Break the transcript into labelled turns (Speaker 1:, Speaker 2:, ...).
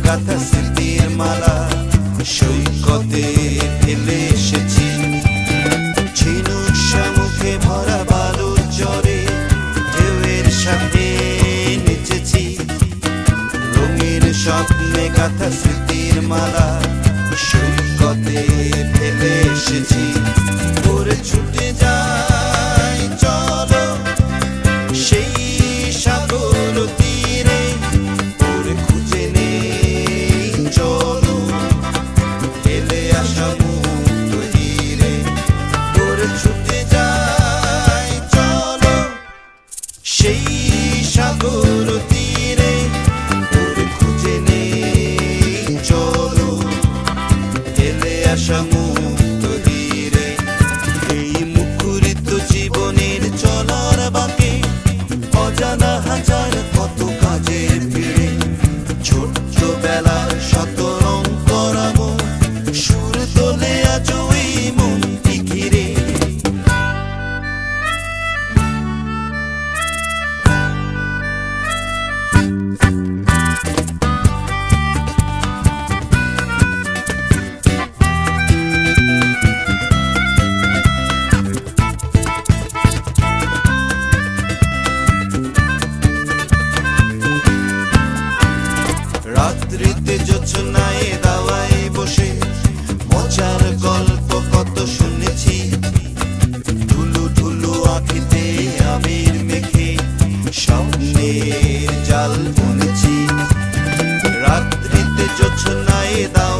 Speaker 1: গাথা স্মৃতির মালা সৈকতে ফেলে এসেছি। ঝিনু শামুখে ভরা বালুর জ্বরে ঢেউয়ের সাথে নেচেছি। রঙের স্বপ্নে গাথা স্মৃতির মালা সৈকতে ফেলে এসেছি। ওরে ছুটে যাই চলো সেই সাগর তীরে, ওরে খুঁজে নেই চলো ফেলে আসা মুক্ত হিরে। ওরে ছুটে যাই চলো সেই সাগর তীরে, ওরে খুঁজে নেই চলো ফেলে আসা মুক্ত হিরে। এই মুখরিত জীবনের চলার বাঁকে অজানা হাজার কত কাজের ভিড়ে, ছোট্টবেলার শত রং করা মন সুর তোলে আজ ওই মনটি ঘিরে। রাত্রিতে জোছনায় দাওয়ায় বসে মজার গল্প কত শুনেছি। ঢুলু ঢুলু আঁখিতে আবির মেখে স্বপ্নের জাল বুনেছি। রাত্রিতে জোছনায় দাওয়ায়